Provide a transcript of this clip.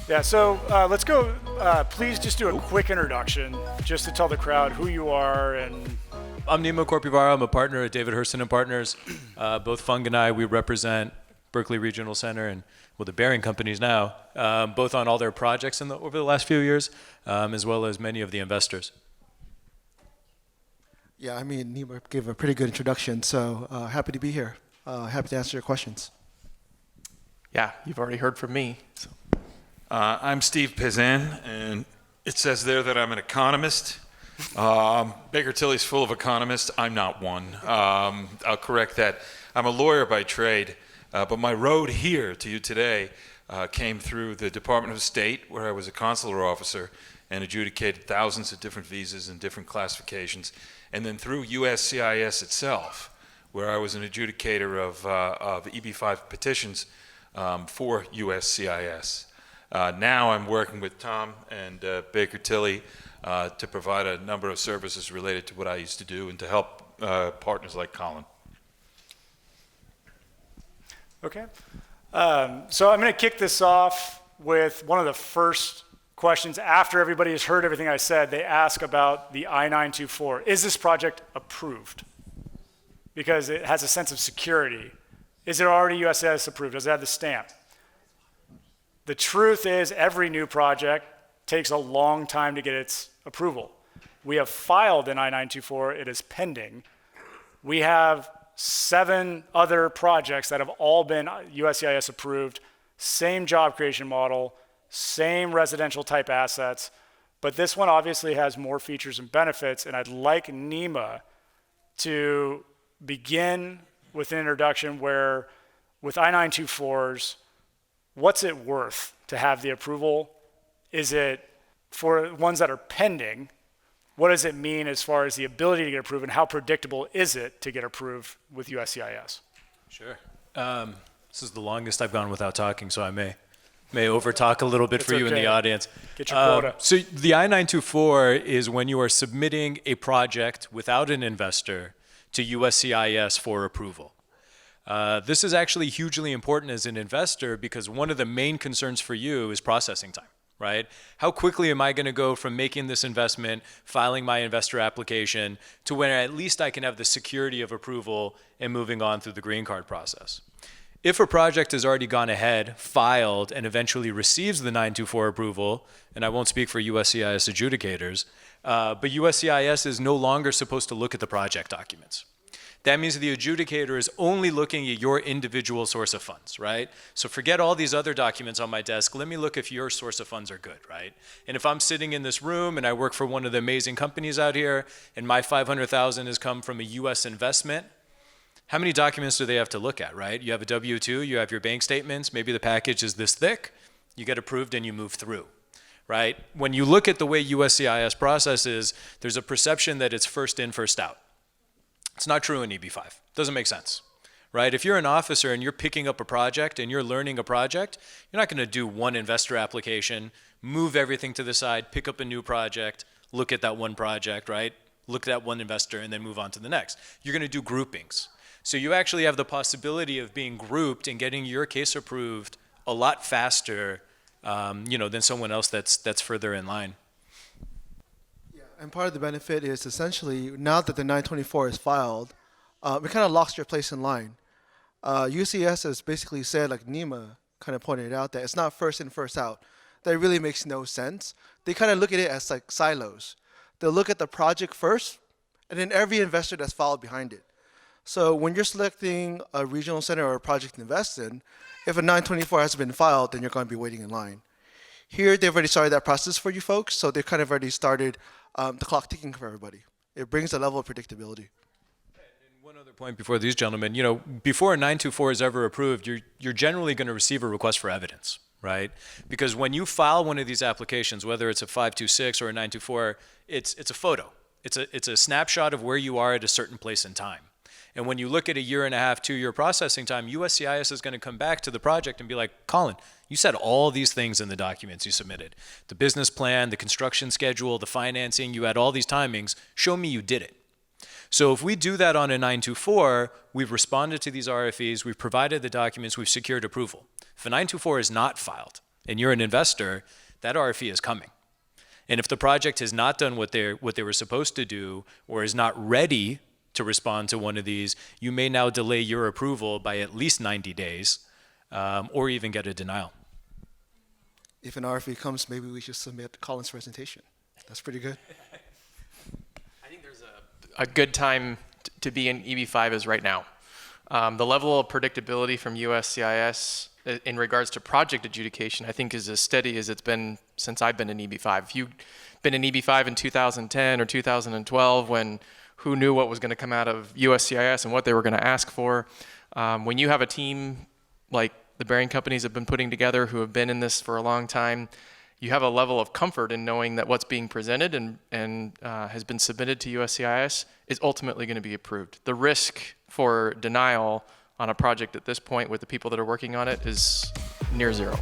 Yeah, so let's go. Please just do a quick introduction, just to tell the crowd who you are and. I'm Nima Korpivara. I'm a partner at David Hurston and Partners. Both Fung and I, we represent Berkeley Regional Center and the Behring companies now, both on all their projects over the last few years, as well as many of the investors. Yeah, I mean, Nima gave a pretty good introduction, so happy to be here. Happy to answer your questions. Yeah, you've already heard from me. So. I'm Steve Pizan, and it says there that I'm an economist. Baker Tilly's full of economists. I'm not one. I'll correct that. I'm a lawyer by trade, but my road here to you today came through the Department of State, where I was a consular officer and adjudicated thousands of different visas and different classifications, and then through USCIS itself, where I was an adjudicator of EB5 petitions for USCIS. Now I'm working with Tom and Baker Tilly to provide a number of services related to what I used to do and to help partners like Colin. Okay. So I'm going to kick this off with one of the first questions. After everybody has heard everything I said, they ask about the I-924. Is this project approved? Because it has a sense of security. Is it already USCIS approved? Does it have the stamp? The truth is every new project takes a long time to get its approval. We have filed an I-924, it is pending. We have 7 other projects that have all been USCIS approved, same job creation model, same residential type assets, but this one obviously has more features and benefits, and I'd like Nima to begin with an introduction where, with I-924s, what's it worth to have the approval? Is it for ones that are pending? What does it mean as far as the ability to get approved, and how predictable is it to get approved with USCIS? Sure. This is the longest I've gone without talking, so I may overtalk a little bit for you in the audience. Get your quota. So the I-924 is when you are submitting a project without an investor to USCIS for approval. This is actually hugely important as an investor because one of the main concerns for you is processing time, right? How quickly am I going to go from making this investment, filing my investor application, to when at least I can have the security of approval and moving on through the green card process? If a project has already gone ahead, filed, and eventually receives the 924 approval, and I won't speak for USCIS adjudicators, but USCIS is no longer supposed to look at the project documents. That means the adjudicator is only looking at your individual source of funds, right? So forget all these other documents on my desk. Let me look if your source of funds are good, right? And if I'm sitting in this room and I work for one of the amazing companies out here and my $500,000 has come from a US investment, how many documents do they have to look at, right? You have a W-2, you have your bank statements, maybe the package is this thick, you get approved and you move through, right? When you look at the way USCIS processes, there's a perception that it's first in, first out. It's not true in EB5. Doesn't make sense, right? If you're an officer and you're picking up a project and you're learning a project, you're not going to do one investor application, move everything to the side, pick up a new project, look at that one project, right? Look at that one investor and then move on to the next. You're going to do groupings. So you actually have the possibility of being grouped and getting your case approved a lot faster, than someone else that's further in line. And part of the benefit is essentially, now that the 924 is filed, it kind of locks your place in line. UCS has basically said, like Nima kind of pointed out, that it's not first in, first out. That really makes no sense. They kind of look at it as like silos. They'll look at the project first, and then every investor that's followed behind it. So when you're selecting a regional center or a project to invest in, if a 924 has been filed, then you're going to be waiting in line. Here, they've already started that process for you folks, so they've kind of already started the clock ticking for everybody. It brings a level of predictability. And one other point before these gentlemen, before a 924 is ever approved, you're generally going to receive a request for evidence, right? Because when you file one of these applications, whether it's a 526 or a 924, it's a photo. It's a snapshot of where you are at a certain place in time. And when you look at a 1.5 to 2 year processing time, USCIS is going to come back to the project and be like, Colin, you said all these things in the documents you submitted. The business plan, the construction schedule, the financing, you had all these timings. Show me you did it. So if we do that on a 924, we've responded to these RFEs, we've provided the documents, we've secured approval. If a 924 is not filed, and you're an investor, that RFE is coming. And if the project has not done what they were supposed to do, or is not ready to respond to one of these, you may now delay your approval by at least 90 days, or even get a denial. If an RFE comes, maybe we should submit Colin's presentation. That's pretty good. I think there's a good time to be in EB5 is right now. The level of predictability from USCIS in regards to project adjudication, I think, is as steady as it's been since I've been in EB5. If you've been in EB5 in 2010 or 2012, when who knew what was going to come out of USCIS and what they were going to ask for, when you have a team like the Behring companies have been putting together who have been in this for a long time, you have a level of comfort in knowing that what's being presented and has been submitted to USCIS is ultimately going to be approved. The risk for denial on a project at this point with the people that are working on it is near zero.